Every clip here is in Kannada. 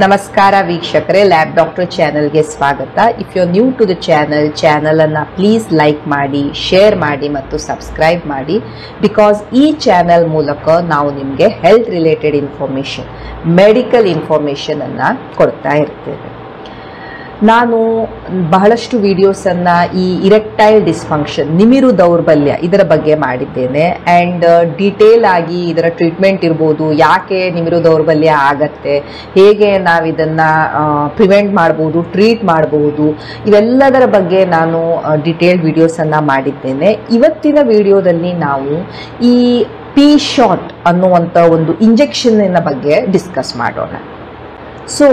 ನಮಸ್ಕಾರ ವೀಕ್ಷಕರೇ, ಲ್ಯಾಬ್ ಡಾಕ್ಟರ್ ಚಾನೆಲ್ಗೆ ಸ್ವಾಗತ. If you are new to the channel ಅನ್ನು ಪ್ಲೀಸ್ ಲೈಕ್ ಮಾಡಿ, ಶೇರ್ ಮಾಡಿ ಮತ್ತು ಸಬ್ಸ್ಕ್ರೈಬ್ ಮಾಡಿ. ಬಿಕಾಸ್ ಈ ಚಾನೆಲ್ ಮೂಲಕ ನಾವು ನಿಮಗೆ health related information, medical information ಅನ್ನು ಕೊಡ್ತಾ ಇರ್ತೇವೆ. ನಾನು ಬಹಳಷ್ಟು ವಿಡಿಯೋಸನ್ನು ಈ ಇರೆಕ್ಟೈಲ್ ಡಿಸ್ಫಂಕ್ಷನ್, ನಿಮಿರು ದೌರ್ಬಲ್ಯ ಇದರ ಬಗ್ಗೆ ಮಾಡಿದ್ದೇನೆ. ಆ್ಯಂಡ್ ಡೀಟೇಲ್ ಆಗಿ ಇದರ ಟ್ರೀಟ್ಮೆಂಟ್ ಇರ್ಬೋದು, ಯಾಕೆ ನಿಮಿರು ದೌರ್ಬಲ್ಯ ಆಗತ್ತೆ, ಹೇಗೆ ನಾವು ಇದನ್ನು ಪ್ರಿವೆಂಟ್ ಮಾಡ್ಬೋದು, ಟ್ರೀಟ್ ಮಾಡಬಹುದು, ಇವೆಲ್ಲದರ ಬಗ್ಗೆ ನಾನು ಡೀಟೇಲ್ಡ್ ವಿಡಿಯೋಸನ್ನು ಮಾಡಿದ್ದೇನೆ. ಇವತ್ತಿನ ವಿಡಿಯೋದಲ್ಲಿ ನಾವು ಈ ಪಿ ಶಾಟ್ ಅನ್ನುವಂಥ ಒಂದು ಇಂಜೆಕ್ಷನ್ನಿನ ಬಗ್ಗೆ ಡಿಸ್ಕಸ್ ಮಾಡೋಣ. ಸೊ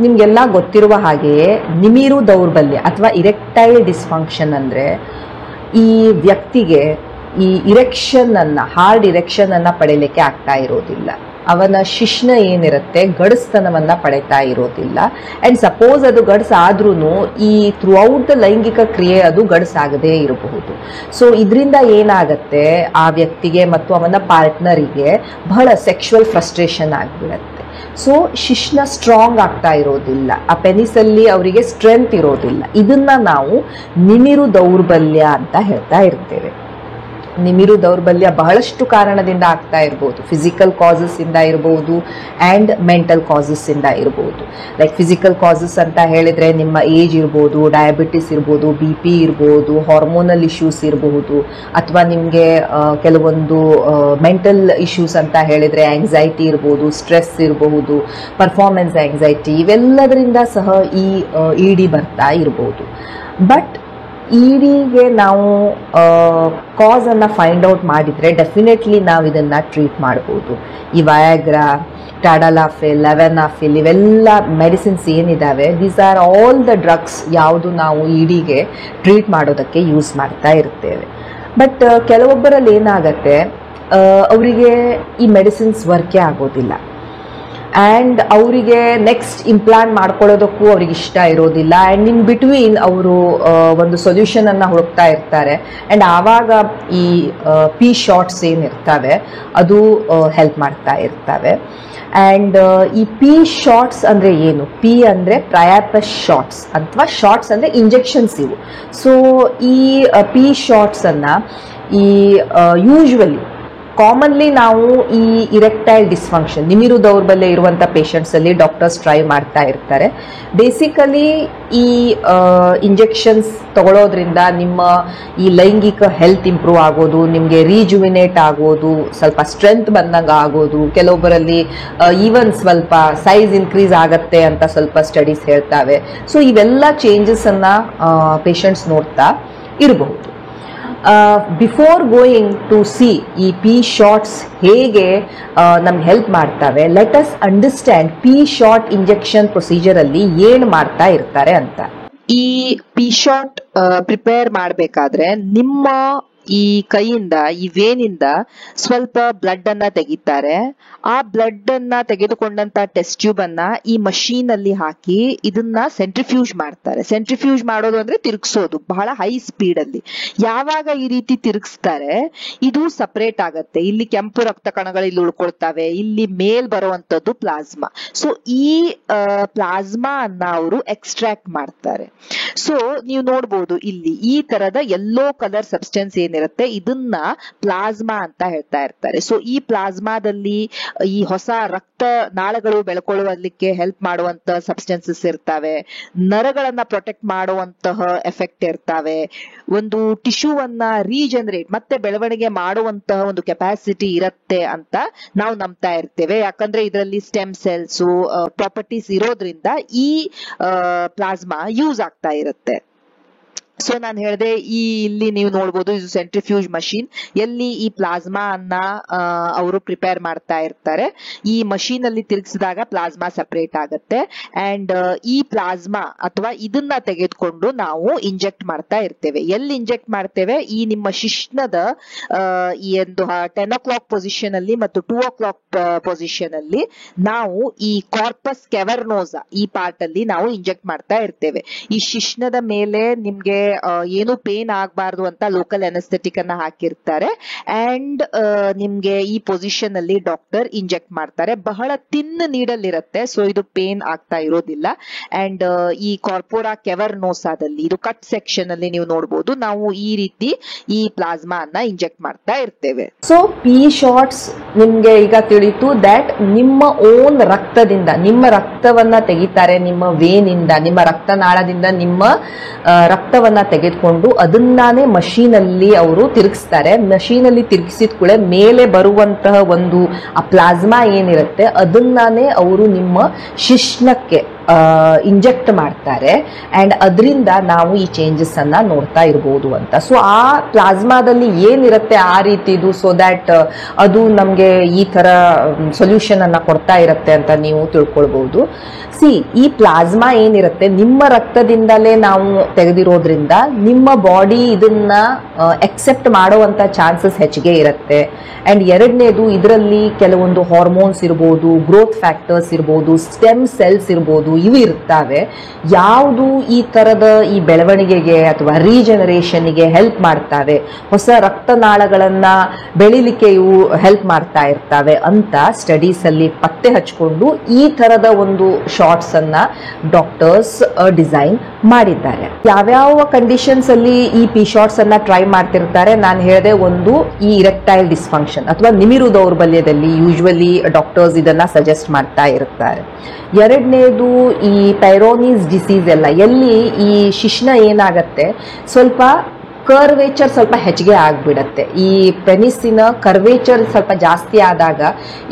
ನಿಮಗೆಲ್ಲ ಗೊತ್ತಿರುವ ಹಾಗೆಯೇ ನಿಮಿರು ದೌರ್ಬಲ್ಯ ಅಥವಾ ಇರೆಕ್ಟೈಲ್ ಡಿಸ್ಫಂಕ್ಷನ್ ಅಂದರೆ ಈ ವ್ಯಕ್ತಿಗೆ ಈ ಹಾರ್ಡ್ ಇರೆಕ್ಷನನ್ನು ಪಡೆಯಲಿಕ್ಕೆ ಆಗ್ತಾ ಇರೋದಿಲ್ಲ. ಅವನ ಶಿಶ್ನ ಏನಿರುತ್ತೆ ಗಡಸ್ತನವನ್ನು ಪಡೀತಾ ಇರೋದಿಲ್ಲ. ಆ್ಯಂಡ್ ಸಪೋಸ್ ಅದು ಗಡಸಾದ್ರೂ ಈ ಥ್ರೂಔಟ್ ದ ಲೈಂಗಿಕ ಕ್ರಿಯೆ ಅದು ಗಡಸಾಗದೇ ಇರಬಹುದು. ಸೊ ಇದರಿಂದ ಏನಾಗುತ್ತೆ, ಆ ವ್ಯಕ್ತಿಗೆ ಮತ್ತು ಅವನ ಪಾರ್ಟ್ನರಿಗೆ ಬಹಳ ಸೆಕ್ಷುವಲ್ ಫ್ರಸ್ಟ್ರೇಷನ್ ಆಗಿಬಿಡುತ್ತೆ. ಸೊ ಶಿಶ್ನ ಸ್ಟ್ರಾಂಗ್ ಆಗ್ತಾ ಇರೋದಿಲ್ಲ, ಆ ಪೆನಿಸಲ್ಲಿ ಅವರಿಗೆ ಸ್ಟ್ರೆಂತ್ ಇರೋದಿಲ್ಲ. ಇದನ್ನ ನಾವು ನಿಮಿರು ದೌರ್ಬಲ್ಯ ಅಂತ ಹೇಳ್ತಾ ಇರ್ತೇವೆ. ನಿಮಿರು ದೌರ್ಬಲ್ಯ ಬಹಳಷ್ಟು ಕಾರಣದಿಂದ ಆಗ್ತಾ ಇರ್ಬೋದು. ಫಿಸಿಕಲ್ ಕಾಸಸ್ ಇಂದ ಇರಬಹುದು ಆ್ಯಂಡ್ ಮೆಂಟಲ್ ಕಾಸಸ್ ಇಂದ ಇರಬಹುದು. ಲೈಕ್ ಫಿಸಿಕಲ್ ಕಾಸಸ್ ಅಂತ ಹೇಳಿದ್ರೆ ನಿಮ್ಮ ಏಜ್ ಇರ್ಬೋದು, ಡಯಾಬಿಟಿಸ್ ಇರ್ಬೋದು, BP ಇರ್ಬೋದು, ಹಾರ್ಮೋನಲ್ ಇಶ್ಯೂಸ್ ಇರಬಹುದು, ಅಥವಾ ನಿಮಗೆ ಕೆಲವೊಂದು ಮೆಂಟಲ್ ಇಶ್ಯೂಸ್ ಅಂತ ಹೇಳಿದ್ರೆ ಆಂಗ್ಸೈಟಿ ಇರ್ಬೋದು, ಸ್ಟ್ರೆಸ್ ಇರಬಹುದು, ಪರ್ಫಾರ್ಮೆನ್ಸ್ ಆಂಗ್ಸೈಟಿ, ಇವೆಲ್ಲದರಿಂದ ಸಹ ಈ ED ಬರ್ತಾ ಇರಬಹುದು. ಬಟ್ EDಗೆ ನಾವು ಕಾಸನ್ನು ಫೈಂಡ್ ಔಟ್ ಮಾಡಿದರೆ ಡೆಫಿನೆಟ್ಲಿ ನಾವು ಇದನ್ನು ಟ್ರೀಟ್ ಮಾಡ್ಬೋದು. ಈ ವಯಾಗ್ರಾ, ಟಾಡಲಾಫಿಲ್, ಲೆವೆನಾಫಿಲ್ ಇವೆಲ್ಲ ಮೆಡಿಸಿನ್ಸ್ ಏನಿದ್ದಾವೆ, these are all the drugs ಯಾವುದು ನಾವು EDಗೆ ಟ್ರೀಟ್ ಮಾಡೋದಕ್ಕೆ ಯೂಸ್ ಮಾಡ್ತಾ ಇರ್ತೇವೆ. ಬಟ್ ಕೆಲವೊಬ್ಬರಲ್ಲಿ ಏನಾಗತ್ತೆ, ಅವರಿಗೆ ಈ ಮೆಡಿಸಿನ್ಸ್ ವರ್ಕೇ ಆಗೋದಿಲ್ಲ. ಆ್ಯಂಡ್ ಅವರಿಗೆ ನೆಕ್ಸ್ಟ್ ಇಂಪ್ಲಾಂಟ್ ಮಾಡ್ಕೊಳ್ಳೋದಕ್ಕೂ ಅವ್ರಿಗೆ ಇಷ್ಟ ಇರೋದಿಲ್ಲ. ಆ್ಯಂಡ್ ಇನ್ ಬಿಟ್ವೀನ್ ಅವರು ಒಂದು ಸೊಲ್ಯೂಷನನ್ನು ಹುಡುಕ್ತಾ ಇರ್ತಾರೆ. ಆ್ಯಂಡ್ ಆವಾಗ ಈ ಪಿ ಶಾಟ್ಸ್ ಏನಿರ್ತವೆ ಅದು ಹೆಲ್ಪ್ ಮಾಡ್ತಾ ಇರ್ತವೆ. ಆ್ಯಂಡ್ ಈ ಪಿ ಶಾಟ್ಸ್ ಅಂದರೆ ಏನು? ಪಿ ಅಂದರೆ ಪ್ರಯಾಪಸ್ ಶಾಟ್ಸ್ ಅಥವಾ ಶಾಟ್ಸ್ ಅಂದರೆ ಇಂಜೆಕ್ಷನ್ಸ್ ಇವು. ಸೊ ಈ ಪಿ ಶಾಟ್ಸನ್ನು ಈ ಯೂಶ್ವಲಿ ಕಾಮನ್ಲಿ ನಾವು ಈ ಇರೆಕ್ಟೈಲ್ ಡಿಸ್ಫಂಕ್ಷನ್, ನಿಮಿರು ದೌರ್ಬಲ್ಯ ಇರುವಂಥ ಪೇಷಂಟ್ಸಲ್ಲಿ ಡಾಕ್ಟರ್ಸ್ ಟ್ರೈ ಮಾಡ್ತಾ ಇರ್ತಾರೆ. ಬೇಸಿಕಲಿ ಈ ಇಂಜೆಕ್ಷನ್ಸ್ ತಗೊಳ್ಳೋದ್ರಿಂದ ನಿಮ್ಮ ಈ ಲೈಂಗಿಕ ಹೆಲ್ತ್ ಇಂಪ್ರೂವ್ ಆಗೋದು, ನಿಮಗೆ ರೀಜುವಿನೇಟ್ ಆಗೋದು, ಸ್ವಲ್ಪ ಸ್ಟ್ರೆಂತ್ ಬಂದಂಗೆ ಆಗೋದು, ಕೆಲವೊಬ್ಬರಲ್ಲಿ ಈವನ್ ಸ್ವಲ್ಪ ಸೈಜ್ ಇನ್ಕ್ರೀಸ್ ಆಗತ್ತೆ ಅಂತ ಸ್ವಲ್ಪ ಸ್ಟಡೀಸ್ ಹೇಳ್ತಾವೆ. ಸೊ ಇವೆಲ್ಲ ಚೇಂಜಸನ್ನು ಪೇಷಂಟ್ಸ್ ನೋಡ್ತಾ ಇರಬಹುದು. ಬಿಫೋರ್ ಗೋಯಿಂಗ್ ಟು ಸಿ ಈ ಪಿ ಶಾಟ್ಸ್ ಹೇಗೆ ನಮ್ಗೆ ಹೆಲ್ಪ್ ಮಾಡ್ತವೆ, let us understand P shot injection ಪ್ರೊಸೀಜರಲ್ಲಿ ಏನು ಮಾಡ್ತಾ ಇರ್ತಾರೆ ಅಂತ. ಈ ಪಿ ಶಾಟ್ ಪ್ರಿಪೇರ್ ಮಾಡಬೇಕಾದ್ರೆ ನಿಮ್ಮ ಈ ಕೈಯಿಂದ, ಈ ವೇನಿಂದ ಸ್ವಲ್ಪ ಬ್ಲಡ್ ಅನ್ನ ತೆಗಿತಾರೆ. ಆ ಬ್ಲಡ್ ಅನ್ನ ತೆಗೆದುಕೊಂಡಂತ ಟೆಸ್ಟ್ ಟ್ಯೂಬ್ ಅನ್ನ ಈ ಮಷೀನ್ ಅಲ್ಲಿ ಹಾಕಿ ಇದನ್ನ ಸೆಂಟ್ರಿಫ್ಯೂಜ್ ಮಾಡ್ತಾರೆ. ಸೆಂಟ್ರಿಫ್ಯೂಜ್ ಮಾಡೋದು ಅಂದ್ರೆ ತಿರುಗಿಸೋದು ಬಹಳ ಹೈ ಸ್ಪೀಡ್ ಅಲ್ಲಿ. ಯಾವಾಗ ಈ ರೀತಿ ತಿರುಗಿಸ್ತಾರೆ ಇದು ಸಪರೇಟ್ ಆಗತ್ತೆ. ಇಲ್ಲಿ ಕೆಂಪು ರಕ್ತ ಕಣಗಳು ಇಲ್ಲಿ ಉಳ್ಕೊಳ್ತವೆ, ಇಲ್ಲಿ ಮೇಲ್ ಬರುವಂತದ್ದು ಪ್ಲಾಸ್ಮಾ. ಸೊ ಈ ಪ್ಲಾಸ್ಮಾ ಅನ್ನ ಅವರು ಎಕ್ಸ್ಟ್ರಾಕ್ಟ್ ಮಾಡ್ತಾರೆ. ಸೊ ನೀವು ನೋಡ್ಬೋದು ಇಲ್ಲಿ ಈ ತರದ ಯೆಲ್ಲೋ ಕಲರ್ ಸಬ್ಸ್ಟೆನ್ಸ್ ಏನಿರುತ್ತೆ ಇದನ್ನ ಪ್ಲಾಸ್ಮಾ ಅಂತ ಹೇಳ್ತಾ ಇರ್ತಾರೆ. ಸೊ ಈ ಪ್ಲಾಸ್ಮಾದಲ್ಲಿ ಈ ಹೊಸ ರಕ್ತ ನಾಳಗಳು ಬೆಳ್ಕೊಳ್ಳುವಲಿಕ್ಕೆ ಹೆಲ್ಪ್ ಮಾಡುವಂತ ಸಬ್ಸ್ಟೆನ್ಸಸ್ ಇರ್ತವೆ, ನರಗಳನ್ನ ಪ್ರೊಟೆಕ್ಟ್ ಮಾಡುವಂತಹ ಎಫೆಕ್ಟ್ ಇರ್ತವೆ, ಒಂದು ಟಿಶ್ಯೂವನ್ನ ರೀಜನರೇಟ್ ಮತ್ತೆ ಬೆಳವಣಿಗೆ ಮಾಡುವಂತಹ ಒಂದು ಕೆಪಾಸಿಟಿ ಇರುತ್ತೆ ಅಂತ ನಾವು ನಂಬ್ತಾ ಇರ್ತೇವೆ. ಯಾಕಂದ್ರೆ ಇದರಲ್ಲಿ ಸ್ಟೆಮ್ ಸೆಲ್ಸ್ ಪ್ರಾಪರ್ಟೀಸ್ ಇರೋದ್ರಿಂದ ಈ ಪ್ಲಾಸ್ಮಾ ಯೂಸ್ ಆಗ್ತಾ ಇರುತ್ತೆ. ಸೊ ನಾನು ಹೇಳಿದೆ, ಇಲ್ಲಿ ನೀವು ನೋಡ್ಬೋದು ಇದು ಸೆಂಟ್ರಿಫ್ಯೂಜ್ ಮಷೀನ್, ಎಲ್ಲಿ ಈ ಪ್ಲಾಸ್ಮಾ ಅನ್ನ ಅವರು ಪ್ರಿಪೇರ್ ಮಾಡ್ತಾ ಇರ್ತಾರೆ. ಈ ಮಷೀನ್ ಅಲ್ಲಿ ತಿರುಗಿಸಿದಾಗ ಪ್ಲಾಸ್ಮಾ ಸಪರೇಟ್ ಆಗುತ್ತೆ. ಅಂಡ್ ಈ ಪ್ಲಾಸ್ಮಾ ಅಥವಾ ಇದನ್ನ ತೆಗೆದುಕೊಂಡು ನಾವು ಇಂಜೆಕ್ಟ್ ಮಾಡ್ತಾ ಇರ್ತೇವೆ. ಎಲ್ಲಿ ಇಂಜೆಕ್ಟ್ ಮಾಡ್ತೇವೆ? ಈ ನಿಮ್ಮ ಶಿಶ್ನದ ಈ ಒಂದು 10 o'clock ಪೊಸಿಷನ್ ಅಲ್ಲಿ ಮತ್ತು 2 o'clock ಪೊಸಿಷನ್ ಅಲ್ಲಿ ನಾವು ಈ ಕಾರ್ಪಸ್ ಕ್ಯಾವರ್ನೋಸಾ ಈ ಪಾರ್ಟ್ ಅಲ್ಲಿ ನಾವು ಇಂಜೆಕ್ಟ್ ಮಾಡ್ತಾ ಇರ್ತೇವೆ. ಈ ಶಿಶ್ನದ ಮೇಲೆ ನಿಮ್ಗೆ ಏನು ಪೇನ್ ಆಗಬಾರ್ದು ಅಂತ ಲೋಕಲ್ ಅನೆಸ್ಥೆಟಿಕ್ ಅನ್ನ ಹಾಕಿರ್ತಾರೆ. ಅಂಡ್ ನಿಮ್ಗೆ ಈ ಪೊಸಿಷನ್ ಅಲ್ಲಿ ಡಾಕ್ಟರ್ ಇಂಜೆಕ್ಟ್ ಮಾಡ್ತಾರೆ. ಬಹಳ ತಿನ್ ನೀಡಲ್ ಇರುತ್ತೆ, ಸೊ ಇದು ಪೇನ್ ಆಗ್ತಾ ಇರೋದಿಲ್ಲ. ಅಂಡ್ ಈ ಕಾರ್ಪೋರಾ ಕೆವರ್ನೋಸಾದಲ್ಲಿ ಇದು ಕಟ್ ಸೆಕ್ಷನ್ ಅಲ್ಲಿ ನೀವು ನೋಡಬಹುದು, ನಾವು ಈ ರೀತಿ ಈ ಪ್ಲಾಸ್ಮಾ ಅನ್ನ ಇಂಜೆಕ್ಟ್ ಮಾಡ್ತಾ ಇರ್ತೇವೆ. ಸೊ ಪಿ ಶಾಟ್ಸ್ ನಿಮ್ಗೆ ಈಗ ತಿಳಿತು ದಟ್ ನಿಮ್ಮ ಓನ್ ರಕ್ತದಿಂದ, ನಿಮ್ಮ ರಕ್ತವನ್ನ ತೆಗಿತಾರೆ, ನಿಮ್ಮ ವೇನಿಂದ, ನಿಮ್ಮ ರಕ್ತನಾಳದಿಂದ ನಿಮ್ಮ ರಕ್ತವನ್ನ ತೆಗೆದುಕೊಂಡು ಅದನ್ನಾನೇ ಮಷೀನ್ ಅಲ್ಲಿ ಅವರು ತಿರುಗಿಸ್ತಾರೆ. ಮಷೀನ್ ಅಲ್ಲಿ ತಿರುಗಿಸಿದ ಕೂಡ ಮೇಲೆ ಬರುವಂತಹ ಒಂದು ಆ ಪ್ಲಾಸ್ಮಾ ಏನಿರುತ್ತೆ ಅದನ್ನಾನೇ ಅವರು ನಿಮ್ಮ ಶಿಶ್ನಕ್ಕೆ ಇಂಜೆಕ್ಟ್ ಮಾಡ್ತಾರೆ. ಅಂಡ್ ಅದರಿಂದ ನಾವು ಈ ಚೇಂಜಸ್ ಅನ್ನ ನೋಡ್ತಾ ಇರಬಹುದು ಅಂತ. ಸೊ ಆ ಪ್ಲಾಸ್ಮಾದಲ್ಲಿ ಏನಿರುತ್ತೆ ಆ ರೀತಿದು, ಸೊ ದ್ಯಾಟ್ ಅದು ನಮ್ಗೆ ಈ ತರ ಸೊಲ್ಯೂಷನ್ ಅನ್ನ ಕೊಡ್ತಾ ಇರುತ್ತೆ ಅಂತ ನೀವು ತಿಳ್ಕೊಳ್ಬಹುದು. ಈ ಪ್ಲಾಸ್ಮಾ ಏನಿರುತ್ತೆ ನಿಮ್ಮ ರಕ್ತದಿಂದಲೇ ನಾವು ತೆಗೆದಿರೋದ್ರಿಂದ ನಿಮ್ಮ ಬಾಡಿ ಇದನ್ನ ಎಕ್ಸೆಪ್ಟ್ ಮಾಡುವಂತ ಚಾನ್ಸಸ್ ಹೆಚ್ಚಿಗೆ ಇರುತ್ತೆ. ಅಂಡ್ ಎರಡನೇದು, ಇದರಲ್ಲಿ ಕೆಲವೊಂದು ಹಾರ್ಮೋನ್ಸ್ ಇರ್ಬೋದು, ಗ್ರೋತ್ ಫ್ಯಾಕ್ಟರ್ಸ್ ಇರ್ಬೋದು, ಸ್ಟೆಮ್ ಸೆಲ್ಸ್ ಇರ್ಬೋದು, ಇವು ಇರ್ತವೆ. ಯಾವುದು ಈ ತರದ ಈ ಬೆಳವಣಿಗೆಗೆ ಅಥವಾ ರೀಜನರೇಷನ್ಗೆ ಹೆಲ್ಪ್ ಮಾಡ್ತಾವೆ, ಹೊಸ ರಕ್ತನಾಳಗಳನ್ನ ಬೆಳಿಲಿಕ್ಕೆ ಇವು ಹೆಲ್ಪ್ ಮಾಡ್ತಾ ಇರ್ತವೆ ಅಂತ ಸ್ಟಡೀಸ್ ಅಲ್ಲಿ ಪತ್ತೆ ಹಚ್ಕೊಂಡು ಈ ತರದ ಒಂದು ಶಾರ್ಟ್ಸ್ ಅನ್ನ ಡಾಕ್ಟರ್ಸ್ ಡಿಸೈನ್ ಮಾಡಿದ್ದಾರೆ. ಯಾವ್ಯಾವ ಕಂಡೀಷನ್ಸ್ ಅಲ್ಲಿ ಈ ಪಿ ಶಾರ್ಟ್ಸ್ ಅನ್ನ ಟ್ರೈ ಮಾಡ್ತಿರ್ತಾರೆ ನಾನು ಹೇಳಿದೆ. ಒಂದು, ಈ ಇರೆಕ್ಟೈಲ್ ಡಿಸ್ಫಂಕ್ಷನ್ ಅಥವಾ ನಿಮಿರು ದೌರ್ಬಲ್ಯದಲ್ಲಿ ಯೂಶುವಲಿ ಡಾಕ್ಟರ್ಸ್ ಇದನ್ನ ಸಜೆಸ್ಟ್ ಮಾಡ್ತಾ ಇರ್ತಾರೆ. ಎರಡನೇದು, ಈ ಪೈರೋನೀಸ್ ಡಿಸೀಸ್ ಎಲ್ಲ, ಎಲ್ಲಿ ಈ ಶಿಶ್ನ ಏನಾಗತ್ತೆ ಸ್ವಲ್ಪ ಕರ್ವೇಚರ್ ಸ್ವಲ್ಪ ಹೆಚ್ಚಿಗೆ ಆಗ್ಬಿಡತ್ತೆ. ಈ ಪೆನಿಸಿನ ಕರ್ವೇಚರ್ ಸ್ವಲ್ಪ ಜಾಸ್ತಿ ಆದಾಗ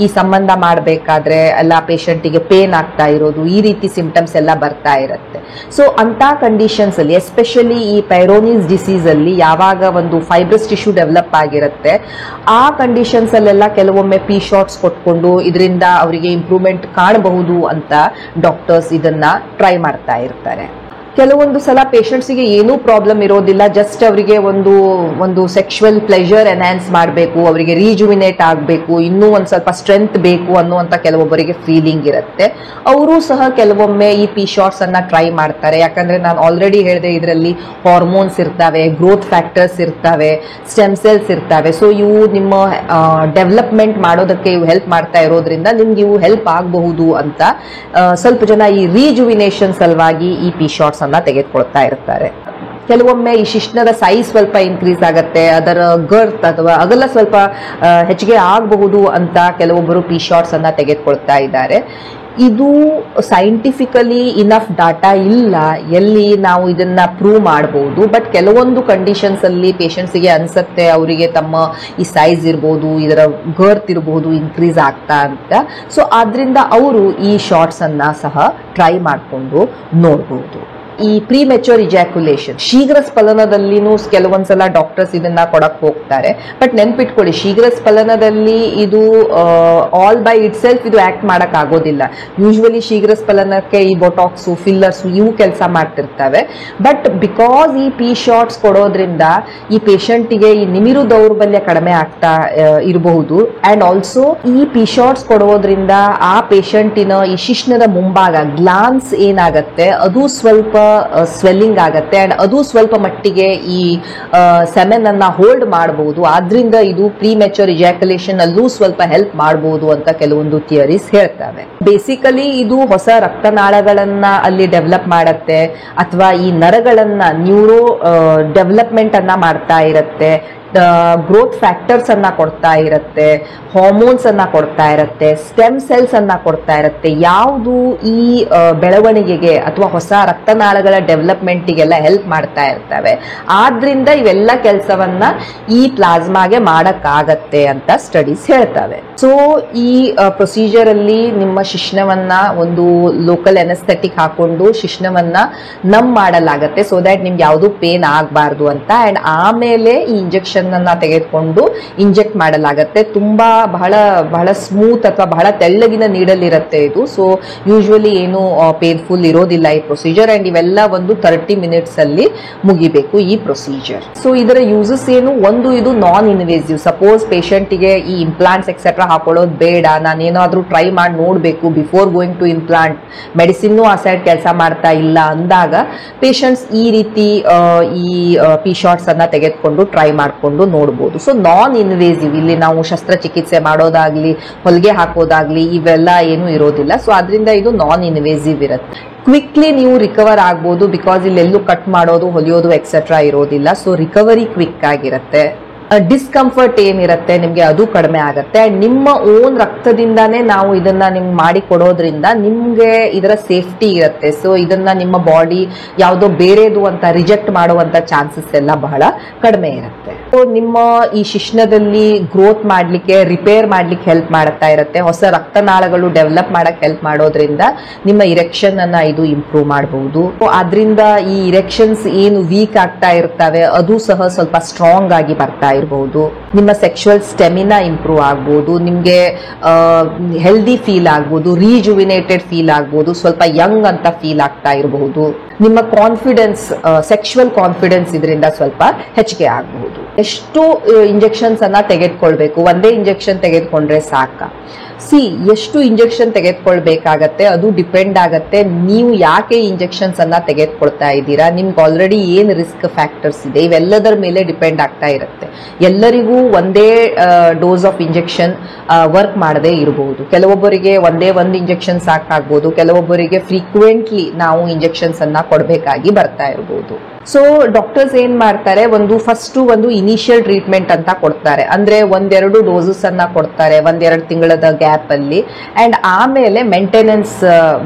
ಈ ಸಂಬಂಧ ಮಾಡಬೇಕಾದ್ರೆ ಎಲ್ಲ ಪೇಷಂಟಿಗೆ ಪೇನ್ ಆಗ್ತಾ ಇರೋದು, ಈ ರೀತಿ ಸಿಂಪ್ಟಮ್ಸ್ ಎಲ್ಲ ಬರ್ತಾ ಇರುತ್ತೆ. ಸೊ ಅಂತ ಕಂಡೀಷನ್ಸ್ ಅಲ್ಲಿ, ಎಸ್ಪೆಷಲಿ ಈ ಪೈರೋನೀಸ್ ಡಿಸೀಸ್ ಅಲ್ಲಿ ಯಾವಾಗ ಒಂದು ಫೈಬ್ರಸ್ ಟಿಶ್ಯೂ ಡೆವಲಪ್ ಆಗಿರುತ್ತೆ ಆ ಕಂಡೀಷನ್ಸ್ ಅಲ್ಲೆಲ್ಲ ಕೆಲವೊಮ್ಮೆ ಪಿ ಶಾರ್ಟ್ಸ್ ಕೊಟ್ಕೊಂಡು ಇದರಿಂದ ಅವರಿಗೆ ಇಂಪ್ರೂವ್ಮೆಂಟ್ ಕಾಣಬಹುದು ಅಂತ ಡಾಕ್ಟರ್ಸ್ ಇದನ್ನ ಟ್ರೈ ಮಾಡ್ತಾ ಇರ್ತಾರೆ. ಕೆಲವೊಂದು ಸಲ ಪೇಷಂಟ್ಸಿಗೆ ಏನೂ ಪ್ರಾಬ್ಲಮ್ ಇರೋದಿಲ್ಲ, ಜಸ್ಟ್ ಅವರಿಗೆ ಒಂದು ಸೆಕ್ಷುವಲ್ ಪ್ಲೆಜರ್ ಎನ್ಹಾನ್ಸ್ ಮಾಡಬೇಕು, ಅವರಿಗೆ ರೀಜುವಿನೇಟ್ ಆಗಬೇಕು, ಇನ್ನೂ ಒಂದು ಸ್ವಲ್ಪ ಸ್ಟ್ರೆಂತ್ ಬೇಕು ಅನ್ನುವಂಥ ಕೆಲವೊಬ್ಬರಿಗೆ ಫೀಲಿಂಗ್ ಇರುತ್ತೆ. ಅವರು ಸಹ ಕೆಲವೊಮ್ಮೆ ಈ ಪಿ ಶಾರ್ಟ್ಸ್ ಅನ್ನ ಟ್ರೈ ಮಾಡ್ತಾರೆ. ಯಾಕಂದ್ರೆ ನಾನು ಆಲ್ರೆಡಿ ಹೇಳಿದೆ, ಇದರಲ್ಲಿ ಹಾರ್ಮೋನ್ಸ್ ಇರ್ತವೆ, ಗ್ರೋತ್ ಫ್ಯಾಕ್ಟರ್ಸ್ ಇರ್ತವೆ, ಸ್ಟೆಮ್ ಸೆಲ್ಸ್ ಇರ್ತವೆ. ಸೊ ಇವು ನಿಮ್ಮ ಡೆವಲಪ್ಮೆಂಟ್ ಮಾಡೋದಕ್ಕೆ ಇವು ಹೆಲ್ಪ್ ಮಾಡ್ತಾ ಇರೋದ್ರಿಂದ ನಿಮ್ಗೆ ಇವು ಹೆಲ್ಪ್ ಆಗಬಹುದು ಅಂತ ಸ್ವಲ್ಪ ಜನ ಈ ರೀಜುವಿನೇಷನ್ ಸಲುವಾಗಿ ಈ ಪಿ ಶಾರ್ಟ್ಸ್ ತೆಗೆದುಕೊಳ್ತಾ ಇರ್ತಾರೆ. ಕೆಲವೊಮ್ಮೆ ಈ ಶಿಶ್ನದ ಸೈಜ್ ಸ್ವಲ್ಪ ಇನ್ಕ್ರೀಸ್ ಆಗತ್ತೆ, ಅದರ ಗರ್ತ್ ಅಥವಾ ಅಗಲ ಸ್ವಲ್ಪ ಹೆಚ್ಚಿಗೆ ಆಗಬಹುದು ಅಂತ ಕೆಲವೊಬ್ಬರು ಪಿ ಶಾರ್ಟ್ಸ್ ಅನ್ನ ತೆಗೆದುಕೊಳ್ತಾ ಇದ್ದಾರೆ. ಇದು ಸೈಂಟಿಫಿಕಲಿ ಇನಫ್ ಡಾಟಾ ಇಲ್ಲ ಎಲ್ಲಿ ನಾವು ಇದನ್ನ ಪ್ರೂವ್ ಮಾಡಬಹುದು. ಬಟ್ ಕೆಲವೊಂದು ಕಂಡೀಷನ್ಸ್ ಅಲ್ಲಿ ಪೇಷಂಟ್ಸ್ಗೆ ಅನ್ಸುತ್ತೆ ಅವರಿಗೆ ತಮ್ಮ ಈ ಸೈಜ್ ಇರ್ಬೋದು, ಇದರ ಗರ್ತ್ ಇರಬಹುದು ಇನ್ಕ್ರೀಸ್ ಆಗ್ತಾ ಅಂತ. ಸೊ ಆದ್ರಿಂದ ಅವರು ಈ ಶಾರ್ಟ್ಸ್ ಅನ್ನ ಸಹ ಟ್ರೈ ಮಾಡಿಕೊಂಡು ನೋಡಬಹುದು. ಈ ಪ್ರಿಮೆಚೂರ್ ಇಜಾಕ್ಯುಲೇಷನ್, ಶೀಘ್ರ ಸ್ಖಲನದಲ್ಲಿನೂ ಕೆಲವೊಂದ್ಸಲ ಡಾಕ್ಟರ್ಸ್ ಇದನ್ನ ಕೊಡಕ್ ಹೋಗ್ತಾರೆ. ಬಟ್ ನೆನ್ಪಿಟ್ಕೊಳ್ಳಿ, ಶೀಘ್ರ ಸ್ಖಲನದಲ್ಲಿ ಇದು ಆಲ್ ಬೈ ಇಟ್ ಸೆಲ್ಫ್ ಇದು ಆಕ್ಟ್ ಮಾಡಕ್ ಆಗೋದಿಲ್ಲ. ಯೂಶುವಲಿ ಶೀಘ್ರ ಸ್ಖಲನಕ್ಕೆ ಈ ಬೊಟಾಕ್ಸು, ಫಿಲ್ಲರ್ಸ್ ಇವು ಕೆಲಸ ಮಾಡ್ತಿರ್ತವೆ. ಬಟ್ ಬಿಕಾಸ್ ಈ ಪಿ ಶಾರ್ಟ್ಸ್ ಕೊಡೋದ್ರಿಂದ ಈ ಪೇಷಂಟಿಗೆ ಈ ನಿಮಿರು ದೌರ್ಬಲ್ಯ ಕಡಿಮೆ ಆಗ್ತಾ ಇರಬಹುದು. ಅಂಡ್ ಆಲ್ಸೋ ಈ ಪಿ ಶಾರ್ಟ್ಸ್ ಕೊಡೋದ್ರಿಂದ ಆ ಪೇಷಂಟಿನ ಈ ಶಿಶ್ನದ ಮುಂಭಾಗ ಗ್ಲಾನ್ಸ್ ಏನಾಗತ್ತೆ ಅದು ಸ್ವಲ್ಪ ಸ್ವೆಲ್ಲಿಂಗ್ ಆಗತ್ತೆ ಅಂಡ್ ಅದು ಸ್ವಲ್ಪ ಮಟ್ಟಿಗೆ ಈ ಸೆಮೆನ್ ಅನ್ನ ಹೋಲ್ಡ್ ಮಾಡಬಹುದು. ಆದ್ರಿಂದ ಇದು ಪ್ರಿಮೆಚೂರ್ ಇಜಾಕ್ಯುಲೇಷನ್ ಅಲ್ಲೂ ಸ್ವಲ್ಪ ಹೆಲ್ಪ್ ಮಾಡಬಹುದು ಅಂತ ಕೆಲವೊಂದು ಥಿಯರೀಸ್ ಹೇಳ್ತವೆ. ಬೇಸಿಕಲಿ ಇದು ಹೊಸ ರಕ್ತನಾಳಗಳನ್ನ ಅಲ್ಲಿ ಡೆವಲಪ್ ಮಾಡತ್ತೆ ಅಥವಾ ಈ ನರಗಳನ್ನ ನ್ಯೂರೋ ಡೆವಲಪ್ಮೆಂಟ್ ಅನ್ನ ಮಾಡ್ತಾ ಇರತ್ತೆ, ಗ್ರೋತ್ ಫ್ಯಾಕ್ಟರ್ಸ್ ಅನ್ನ ಕೊಡ್ತಾ ಇರುತ್ತೆ, ಹಾರ್ಮೋನ್ಸ್ ಅನ್ನ ಕೊಡ್ತಾ ಇರುತ್ತೆ, ಸ್ಟೆಮ್ ಸೆಲ್ಸ್ ಅನ್ನ ಕೊಡ್ತಾ ಇರುತ್ತೆ. ಯಾವುದು ಈ ಬೆಳವಣಿಗೆಗೆ ಅಥವಾ ಹೊಸ ರಕ್ತನಾಳಗಳ ಡೆವಲಪ್ಮೆಂಟ್ಗೆಲ್ಲ ಹೆಲ್ಪ್ ಮಾಡ್ತಾ ಇರ್ತವೆ. ಆದ್ರಿಂದ ಇವೆಲ್ಲ ಕೆಲಸವನ್ನ ಈ ಪ್ಲಾಸ್ಮಾಗೆ ಮಾಡಕ್ಕಾಗತ್ತೆ ಅಂತ ಸ್ಟಡೀಸ್ ಹೇಳ್ತವೆ. ಸೊ ಈ ಪ್ರೊಸೀಜರ್ ಅಲ್ಲಿ ನಿಮ್ಮ ಶಿಶ್ನವನ್ನ ಒಂದು ಲೋಕಲ್ ಎನೆಸ್ಥೆಟಿಕ್ ಹಾಕೊಂಡು ಶಿಶ್ನವನ್ನ ನಮ್ ಮಾಡಲಾಗತ್ತೆ, ಸೊ ದ್ಯಾಟ್ ನಿಮ್ಗೆ ಯಾವುದು ಪೇನ್ ಆಗಬಾರ್ದು ಅಂತ. ಅಂಡ್ ಆಮೇಲೆ ಈ ಇಂಜೆಕ್ಷನ್ ಅನ್ನ ತೆಗೆದುಕೊಂಡು ಇಂಜೆಕ್ಟ್ ಮಾಡಲಾಗತ್ತೆ. ತುಂಬಾ ಬಹಳ ಸ್ಮೂತ್ ಅಥವಾ ಬಹಳ ತೆಳ್ಳಗಿನ ನೀಡಲ್ ಇರುತ್ತೆ ಇದು. ಸೊ ಯೂಶುವಲಿ ಏನು ಪೇನ್ಫುಲ್ ಇರೋದಿಲ್ಲ ಈ ಪ್ರೊಸೀಜರ್. ಅಂಡ್ ಇವೆಲ್ಲ ಒಂದು 30 ಮಿನಿಟ್ಸ್ ಅಲ್ಲಿ ಮುಗಿಬೇಕು ಈ ಪ್ರೊಸೀಜರ್. ಸೊ ಇದರ ಯೂಸಸ್ ಏನು? ಒಂದು, ಇದು ನಾನ್ ಇನ್ವೇಸಿವ್. ಸಪೋಸ್ ಪೇಷಂಟಿಗೆ ಈ ಇಂಪ್ಲಾಂಟ್ಸ್ ಎಕ್ಸೆಟ್ರಾ ಹಾಕೊಳ್ಳೋದು ಬೇಡ, ನಾನೇನಾದ್ರೂ ಟ್ರೈ ಮಾಡಿ ನೋಡ್ಬೇಕು, ಬಿಫೋರ್ ಗೋಯಿಂಗ್ ಟು ಇಂಪ್ಲಾಂಟ್, ಮೆಡಿಸಿನ್ನು ಆ ಸೈಡ್ ಕೆಲಸ ಮಾಡ್ತಾ ಇಲ್ಲ ಅಂದಾಗ ಪೇಷಂಟ್ಸ್ ಈ ರೀತಿ ಈ ಪಿ ಶಾರ್ಟ್ಸ್ ಅನ್ನ ತೆಗೆದುಕೊಂಡು ಟ್ರೈ ಮಾಡಿಕೊಂಡು ನೋಡ್ಬೋದು. ಸೊ ನಾನ್ ಇನ್ವೇಸಿವ್, ಇಲ್ಲಿ ನಾವು ಶಸ್ತ್ರಚಿಕಿತ್ಸೆ ಮಾಡೋದಾಗ್ಲಿ ಹೊಲಿಗೆ ಹಾಕೋದಾಗ್ಲಿ ಇವೆಲ್ಲ ಏನು ಇರೋದಿಲ್ಲ. ಸೊ ಅದರಿಂದ ಇದು ನಾನ್ ಇನ್ವೇಸಿವ್ ಇರುತ್ತೆ. ಕ್ವಿಕ್ಲಿ ನೀವು ರಿಕವರ್ ಆಗ್ಬೋದು, ಬಿಕಾಸ್ ಇಲ್ಲೆಲ್ಲೂ ಕಟ್ ಮಾಡೋದು ಹೊಲಿಯೋದು ಎಕ್ಸೆಟ್ರಾ ಇರೋದಿಲ್ಲ. ಸೊ ರಿಕವರಿ ಕ್ವಿಕ್ ಆಗಿರುತ್ತೆ. ಡಿಸ್ಕಂಫರ್ಟ್ ಏನಿರುತ್ತೆ ನಿಮ್ಗೆ ಅದು ಕಡಿಮೆ ಆಗುತ್ತೆ. ಅಂಡ್ ನಿಮ್ಮ ಓನ್ ರಕ್ತದಿಂದಾನೇ ನಾವು ಇದನ್ನ ನಿಮ್ಗೆ ಮಾಡಿ ಕೊಡೋದ್ರಿಂದ ನಿಮ್ಗೆ ಇದರ ಸೇಫ್ಟಿ ಇರುತ್ತೆ. ಸೊ ಇದನ್ನ ನಿಮ್ಮ ಬಾಡಿ ಯಾವುದೋ ಬೇರೆದು ಅಂತ ರಿಜೆಕ್ಟ್ ಮಾಡುವಂತ ಚಾನ್ಸಸ್ ಎಲ್ಲ ಬಹಳ ಕಡಿಮೆ ಇರುತ್ತೆ. ಸೊ ನಿಮ್ಮ ಈ ಶಿಶ್ನದಲ್ಲಿ ಗ್ರೋತ್ ಮಾಡ್ಲಿಕ್ಕೆ, ರಿಪೇರ್ ಮಾಡ್ಲಿಕ್ಕೆ ಹೆಲ್ಪ್ ಮಾಡ್ತಾ ಇರುತ್ತೆ. ಹೊಸ ರಕ್ತನಾಳಗಳು ಡೆವಲಪ್ ಮಾಡಕ್ ಹೆಲ್ಪ್ ಮಾಡೋದ್ರಿಂದ ನಿಮ್ಮ ಇರೆಕ್ಷನ್ ಅನ್ನ ಇದು ಇಂಪ್ರೂವ್ ಮಾಡಬಹುದು. ಆದ್ರಿಂದ ಈ ಇರೆಕ್ಷನ್ಸ್ ಏನು ವೀಕ್ ಆಗ್ತಾ ಇರ್ತವೆ ಅದು ಸಹ ಸ್ವಲ್ಪ ಸ್ಟ್ರಾಂಗ್ ಆಗಿ ಬರ್ತಾ ಇರಬಹುದು. ನಿಮ್ಮ ಸೆಕ್ಸುವಲ್ ಸ್ಟೆಮಿನಾ ಇಂಪ್ರೂವ್ ಆಗ್ಬಹುದು, ನಿಮ್ಗೆ ಹೆಲ್ದಿ ಫೀಲ್ ಆಗ್ಬಹುದು, ರೀಜುವಿನೇಟೆಡ್ ಫೀಲ್ ಆಗ್ಬಹುದು, ಸ್ವಲ್ಪ ಯಂಗ್ ಅಂತ ಫೀಲ್ ಆಗ್ತಾ ಇರಬಹುದು. ನಿಮ್ಮ ಕಾನ್ಫಿಡೆನ್ಸ್, ಸೆಕ್ಸುವಲ್ ಕಾನ್ಫಿಡೆನ್ಸ್ ಇದರಿಂದ ಸ್ವಲ್ಪ ಹೆಚ್ಚಿಗೆ ಆಗಬಹುದು. ಎಷ್ಟು ಇಂಜೆಕ್ಷನ್ಸ್ ಅನ್ನ ತೆಗೆದುಕೊಳ್ಬೇಕು? ಒಂದೇ ಇಂಜೆಕ್ಷನ್ ತೆಗೆದುಕೊಂಡ್ರೆ ಸಾಕ? ಎಷ್ಟು ಇಂಜೆಕ್ಷನ್ ತೆಗೆದುಕೊಳ್ಬೇಕಾಗತ್ತೆ ಅದು ಡಿಪೆಂಡ್ ಆಗತ್ತೆ ನೀವು ಯಾಕೆ ಇಂಜೆಕ್ಷನ್ಸ್ ಅನ್ನ ತೆಗೆದುಕೊಳ್ತಾ ಇದ್ದೀರಾ, ನಿಮ್ಗೆ ಆಲ್ರೆಡಿ ಏನ್ ರಿಸ್ಕ್ ಫ್ಯಾಕ್ಟರ್ಸ್ ಇದೆ, ಇವೆಲ್ಲದರ ಮೇಲೆ ಡಿಪೆಂಡ್ ಆಗ್ತಾ ಇರುತ್ತೆ. ಎಲ್ಲರಿಗೂ ಒಂದೇ ಡೋಸ್ ಆಫ್ ಇಂಜೆಕ್ಷನ್ ವರ್ಕ್ ಮಾಡದೇ ಇರಬಹುದು. ಕೆಲವೊಬ್ಬರಿಗೆ ಒಂದೇ ಒಂದು ಇಂಜೆಕ್ಷನ್ ಸಾಕಾಗಬಹುದು, ಕೆಲವೊಬ್ಬರಿಗೆ ಫ್ರೀಕ್ವೆಂಟ್ಲಿ ನಾವು ಇಂಜೆಕ್ಷನ್ಸ್ ಅನ್ನ ಕೊಡಬೇಕಾಗಿ ಬರ್ತಾ ಇರಬಹುದು. ಸೊ ಡಾಕ್ಟರ್ಸ್ ಏನ್ ಮಾಡ್ತಾರೆ, ಫಸ್ಟ್ ಒಂದು ಇನಿಷಿಯಲ್ ಟ್ರೀಟ್ಮೆಂಟ್ ಅಂತ ಕೊಡ್ತಾರೆ. ಅಂದ್ರೆ ಒಂದೆರಡು ಡೋಸಸ್ ಅನ್ನ ಕೊಡ್ತಾರೆ 1-2 ತಿಂಗಳದ ಗ್ಯಾಪ್ ಅಲ್ಲಿ. ಅಂಡ್ ಆಮೇಲೆ ಮೇಂಟೆನೆನ್ಸ್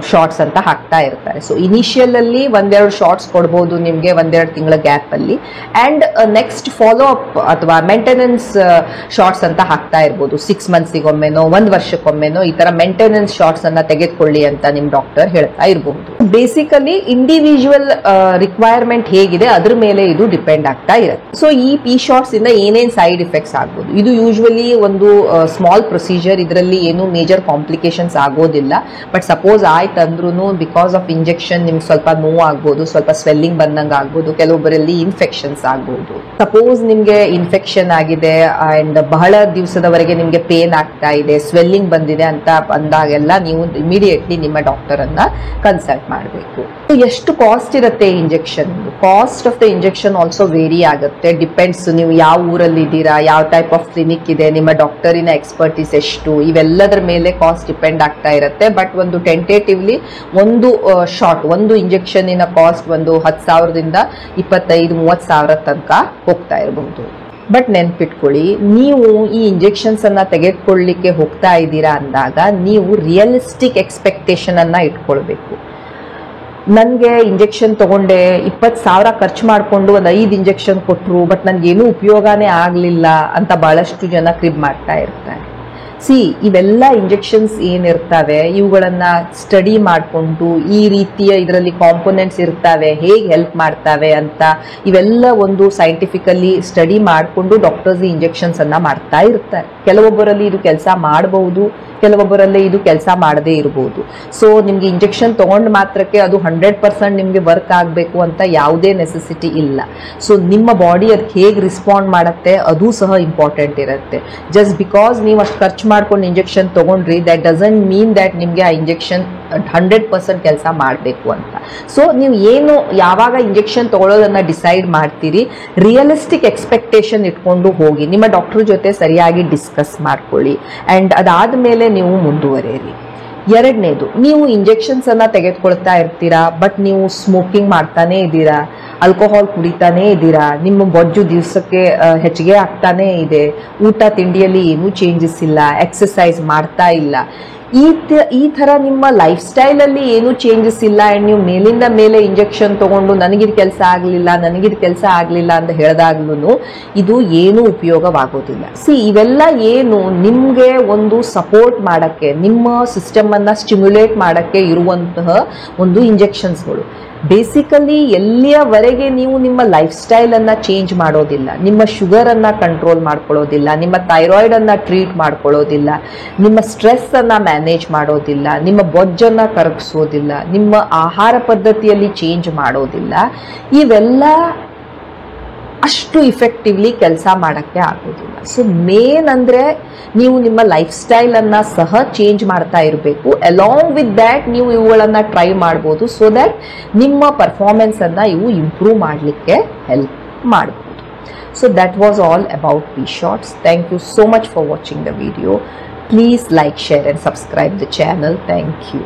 ಶಾರ್ಟ್ಸ್ ಅಂತ ಹಾಕ್ತಾ ಇರ್ತಾರೆ. ಸೊ ಇನಿಷಿಯಲ್ ಅಲ್ಲಿ 1-2 ಶಾರ್ಟ್ಸ್ ಕೊಡ್ಬೋದು ನಿಮ್ಗೆ 1-2 ತಿಂಗಳ ಗ್ಯಾಪ್ ಅಲ್ಲಿ. ಅಂಡ್ ನೆಕ್ಸ್ಟ್ ಫಾಲೋ ಅಪ್ ಅಥವಾ ಮೇಂಟೆನೆನ್ಸ್ ಶಾರ್ಟ್ಸ್ ಅಂತ ಹಾಕ್ತಾ ಇರ್ಬೋದು. 6 ಮಂತ್ಸಿಗೊಮ್ಮೆನೋ 1 ವರ್ಷಕ್ಕೊಮ್ಮೆನೋ ಈ ತರ ಮೇಂಟೆನೆನ್ಸ್ ಶಾರ್ಟ್ಸ್ ಅನ್ನ ತೆಗೆದುಕೊಳ್ಳಿ ಅಂತ ನಿಮ್ ಡಾಕ್ಟರ್ ಹೇಳ್ತಾ ಇರಬಹುದು. ಬೇಸಿಕಲಿ ಇಂಡಿವಿಜುವಲ್ ರಿಕ್ವೈರ್ಮೆಂಟ್ ಹೇಗಿದೆ ಅದ್ರ ಮೇಲೆ ಇದು ಡಿಪೆಂಡ್ ಆಗ್ತಾ ಇರುತ್ತೆ. ಸೊ ಈ ಪಿ ಶಾರ್ಟ್ಸ್ ಇಂದ ಏನೇನ್ ಸೈಡ್ ಎಫೆಕ್ಟ್ಸ್ ಆಗ್ಬೋದು? ಇದು ಯೂಶುವಲಿ ಒಂದು ಸ್ಮಾಲ್ ಪ್ರೊಸೀಜರ್, ಇದರಲ್ಲಿ ಏನು ಮೇಜರ್ ಕಾಂಪ್ಲಿಕೇಶನ್ಸ್ ಆಗೋದಿಲ್ಲ. ಬಟ್ ಸಪೋಸ್ ಆಯ್ತಂದ್ರೂ ಬಿಕಾಸ್ ಆಫ್ ಇಂಜೆಕ್ಷನ್ ನಿಮ್ಗೆ ಸ್ವಲ್ಪ ನೋವು ಆಗ್ಬೋದು, ಸ್ವಲ್ಪ ಸ್ವೆಲ್ಲಿಂಗ್ ಬಂದಂಗ ಆಗ್ಬೋದು, ಕೆಲವೊಬ್ಬರಲ್ಲಿ ಇನ್ಫೆಕ್ಷನ್ಸ್ ಆಗ್ಬೋದು. ಸಪೋಸ್ ನಿಮ್ಗೆ ಇನ್ಫೆಕ್ಷನ್ ಆಗಿದೆ ಅಂಡ್ ಬಹಳ ದಿವಸದವರೆಗೆ ನಿಮ್ಗೆ ಪೇನ್ ಆಗ್ತಾ ಇದೆ, ಸ್ವೆಲ್ಲಿಂಗ್ ಬಂದಿದೆ ಅಂತ ಅಂದಾಗೆಲ್ಲ ನೀವು ಇಮಿಡಿಯೇಟ್ಲಿ ನಿಮ್ಮ ಡಾಕ್ಟರ್ ಅನ್ನ ಕನ್ಸಲ್ಟ್ ಮಾಡಬೇಕು. ಎಷ್ಟು ಕಾಸ್ಟ್ ಇರುತ್ತೆ injection? Cost of the injection also vary ಆಗುತ್ತೆ. ಡಿಪೆಂಡ್ಸ್ ನೀವು ಯಾವ ಊರಲ್ಲಿ ಇದ್ದೀರಾ, ಯಾವ ಟೈಪ್ ಆಫ್ ಕ್ಲಿನಿಕ್ ಇದೆ, ನಿಮ್ಮ ಡಾಕ್ಟರಿನ ಎಕ್ಸ್ಪರ್ಟೀಸ್ ಎಷ್ಟು, ಇವೆಲ್ಲದರ ಮೇಲೆ ಕಾಸ್ಟ್ ಡಿಪೆಂಡ್ ಆಗ್ತಾ ಇರುತ್ತೆ. ಬಟ್ ಒಂದು ಟೆಂಟೇಟಿವ್ಲಿ ಒಂದು ಇಂಜೆಕ್ಷನ್ ಕಾಸ್ಟ್ 10,000ದಿಂದ 25-30 ಸಾವಿರ ತನಕ ಹೋಗ್ತಾ ಇರಬಹುದು. ಬಟ್ ನೆನ್ಪಿಟ್ಕೊಳ್ಳಿ, ನೀವು ಈ ಇಂಜೆಕ್ಷನ್ಸ್ ಅನ್ನ ತೆಗೆದುಕೊಳ್ಳಲಿಕ್ಕೆ ಹೋಗ್ತಾ ಇದ್ದೀರಾ ಅಂದಾಗ ನೀವು ರಿಯಲಿಸ್ಟಿಕ್ ಎಕ್ಸ್ಪೆಕ್ಟೇಷನ್ ಅನ್ನ ಇಟ್ಕೊಳ್ಬೇಕು. ನನ್ಗೆ ಇಂಜೆಕ್ಷನ್ ತಗೊಂಡೆ 20,000 ಖರ್ಚು ಮಾಡ್ಕೊಂಡು 5 ಇಂಜೆಕ್ಷನ್ ಕೊಟ್ರು, ಬಟ್ ನನ್ಗೇನು ಉಪಯೋಗನೇ ಆಗ್ಲಿಲ್ಲ ಅಂತ ಬಹಳಷ್ಟು ಜನ ಕ್ರಿಬ್ ಮಾಡ್ತಾ ಇರ್ತಾರೆ. ಇವೆಲ್ಲ ಇಂಜೆಕ್ಷನ್ಸ್ ಏನಿರ್ತವೆ ಇವುಗಳನ್ನ ಸ್ಟಡಿ ಮಾಡಿಕೊಂಡು ಈ ರೀತಿಯ ಇದರಲ್ಲಿ ಕಾಂಪೋನೆಂಟ್ಸ್ ಇರ್ತವೆ, ಹೇಗೆ ಹೆಲ್ಪ್ ಮಾಡ್ತವೆ ಅಂತ ಇವೆಲ್ಲ ಒಂದು ಸೈಂಟಿಫಿಕಲಿ ಸ್ಟಡಿ ಮಾಡಿಕೊಂಡು ಡಾಕ್ಟರ್ಸ್ ಇಂಜೆಕ್ಷನ್ಸ್ ಅನ್ನ ಮಾಡ್ತಾ ಇರ್ತಾರೆ. ಕೆಲವೊಬ್ಬರಲ್ಲಿ ಇದು ಕೆಲಸ ಮಾಡಬಹುದು, ಕೆಲವೊಬ್ಬರಲ್ಲಿ ಇದು ಕೆಲಸ ಮಾಡದೇ ಇರಬಹುದು. ಸೊ ನಿಮ್ಗೆ ಇಂಜೆಕ್ಷನ್ ತಗೊಂಡ್ ಮಾತ್ರಕ್ಕೆ ಅದು 100% ನಿಮ್ಗೆ ವರ್ಕ್ ಆಗಬೇಕು ಅಂತ ಯಾವುದೇ ನೆಸೆಸಿಟಿ ಇಲ್ಲ. ಸೊ ನಿಮ್ಮ ಬಾಡಿ ಅದಕ್ಕೆ ಹೇಗೆ ರಿಸ್ಪಾಂಡ್ ಮಾಡುತ್ತೆ ಅದು ಸಹ ಇಂಪಾರ್ಟೆಂಟ್ ಇರುತ್ತೆ. ಜಸ್ಟ್ ಬಿಕಾಸ್ ನೀವು ಅಷ್ಟು ಖರ್ಚು ಮಾಡ್ಕೊಂಡು ಇಂಜೆಕ್ಷನ್ ತಗೊಂಡ್ರಿ, ದಟ್ ಡಸಂಟ್ ಮೀನ್ ದಟ್ ನಿಮ್ಗೆ ಆ ಇಂಜೆಕ್ಷನ್ 100% ಕೆಲಸ ಮಾಡಬೇಕು ಅಂತ. ಸೊ ನೀವು ಏನು ಯಾವಾಗ ಇಂಜೆಕ್ಷನ್ ತಗೊಳ್ಳೋದನ್ನ ಡಿಸೈಡ್ ಮಾಡ್ತೀರಿ, ರಿಯಲಿಸ್ಟಿಕ್ ಎಕ್ಸ್ಪೆಕ್ಟೇಷನ್ ಇಟ್ಕೊಂಡು ಹೋಗಿ, ನಿಮ್ಮ ಡಾಕ್ಟರ್ ಜೊತೆ ಸರಿಯಾಗಿ ಡಿಸ್ಕಸ್ ಮಾಡ್ಕೊಳ್ಳಿ ಅಂಡ್ ಅದಾದ್ಮೇಲೆ ನೀವು ಮುಂದುವರಿಯಿರಿ. ಎರಡನೇದು, ನೀವು ಇಂಜೆಕ್ಷನ್ಸ್ ಅನ್ನ ತೆಗೆದುಕೊಳ್ತಾ ಇರ್ತೀರಾ, ಬಟ್ ನೀವು ಸ್ಮೋಕಿಂಗ್ ಮಾಡ್ತಾನೆ ಇದ್ದೀರಾ, ಆಲ್ಕೋಹಾಲ್ ಕುಡಿತಾನೆ ಇದ್ದೀರಾ, ನಿಮ್ಮ ಬೊಜ್ಜು ದಿವಸಕ್ಕೆ ಹೆಚ್ಚಿಗೆ ಆಗ್ತಾನೆ ಇದೆ, ಊಟ ತಿಂಡಿಯಲ್ಲಿ ಏನೂ ಚೇಂಜಸ್ ಇಲ್ಲ, ಎಕ್ಸಸೈಸ್ ಮಾಡ್ತಾ ಇಲ್ಲ, ಈ ತರ ನಿಮ್ಮ ಲೈಫ್ ಸ್ಟೈಲ್ ಅಲ್ಲಿ ಏನು ಚೇಂಜಸ್ ಇಲ್ಲ ಅಂಡ್ ನೀವು ಮೇಲಿಂದ ಮೇಲೆ ಇಂಜೆಕ್ಷನ್ ತಗೊಂಡು ನನಗಿದ್ ಕೆಲಸ ಆಗ್ಲಿಲ್ಲ ಅಂತ ಹೇಳಿದಾಗ್ಲೂ ಇದು ಏನು ಉಪಯೋಗವಾಗೋದಿಲ್ಲ. ಇವೆಲ್ಲ ಏನು ನಿಮ್ಗೆ ಒಂದು ಸಪೋರ್ಟ್ ಮಾಡಕ್ಕೆ, ನಿಮ್ಮ ಸಿಸ್ಟಮ್ ಅನ್ನ ಸ್ಟಿಮ್ಯುಲೇಟ್ ಮಾಡಕ್ಕೆ ಇರುವಂತಹ ಒಂದು ಇಂಜೆಕ್ಷನ್ಸ್ಗಳು. ಬೇಸಿಕಲಿ ಎಲ್ಲಿಯವರೆಗೆ ನೀವು ನಿಮ್ಮ ಲೈಫ್ ಸ್ಟೈಲ್ ಅನ್ನ ಚೇಂಜ್ ಮಾಡೋದಿಲ್ಲ, ನಿಮ್ಮ ಶುಗರ್ ಅನ್ನ ಕಂಟ್ರೋಲ್ ಮಾಡ್ಕೊಳ್ಳೋದಿಲ್ಲ, ನಿಮ್ಮ ಥೈರಾಯ್ಡ್ ಅನ್ನ ಟ್ರೀಟ್ ಮಾಡ್ಕೊಳ್ಳೋದಿಲ್ಲ, ನಿಮ್ಮ ಸ್ಟ್ರೆಸ್ ಅನ್ನ ಮ್ಯಾನೇಜ್ ಮಾಡೋದಿಲ್ಲ, ನಿಮ್ಮ ಬೊಜ್ಜನ್ನ ಕರಗಿಸೋದಿಲ್ಲ, ನಿಮ್ಮ ಆಹಾರ ಪದ್ಧತಿಯಲ್ಲಿ ಚೇಂಜ್ ಮಾಡೋದಿಲ್ಲ, ಇವೆಲ್ಲ ಅಷ್ಟು ಇಫೆಕ್ಟಿವ್ಲಿ ಕೆಲಸ ಮಾಡೋಕ್ಕೆ ಆಗೋದಿಲ್ಲ. ಸೊ ಮೇನ್ ಅಂದರೆ ನೀವು ನಿಮ್ಮ ಲೈಫ್ ಸ್ಟೈಲನ್ನು ಸಹ ಚೇಂಜ್ ಮಾಡ್ತಾ ಇರಬೇಕು. ಅಲಾಂಗ್ ವಿತ್ ದ್ಯಾಟ್ ನೀವು ಇವುಗಳನ್ನು ಟ್ರೈ ಮಾಡ್ಬೋದು, ಸೊ ದ್ಯಾಟ್ ನಿಮ್ಮ ಪರ್ಫಾರ್ಮೆನ್ಸನ್ನು ಇವು ಇಂಪ್ರೂವ್ ಮಾಡಲಿಕ್ಕೆ ಹೆಲ್ಪ್ ಮಾಡ್ಬೋದು. So that was all about P-Shots. Thank you so much for watching the video. Please like, share and subscribe the channel. Thank you.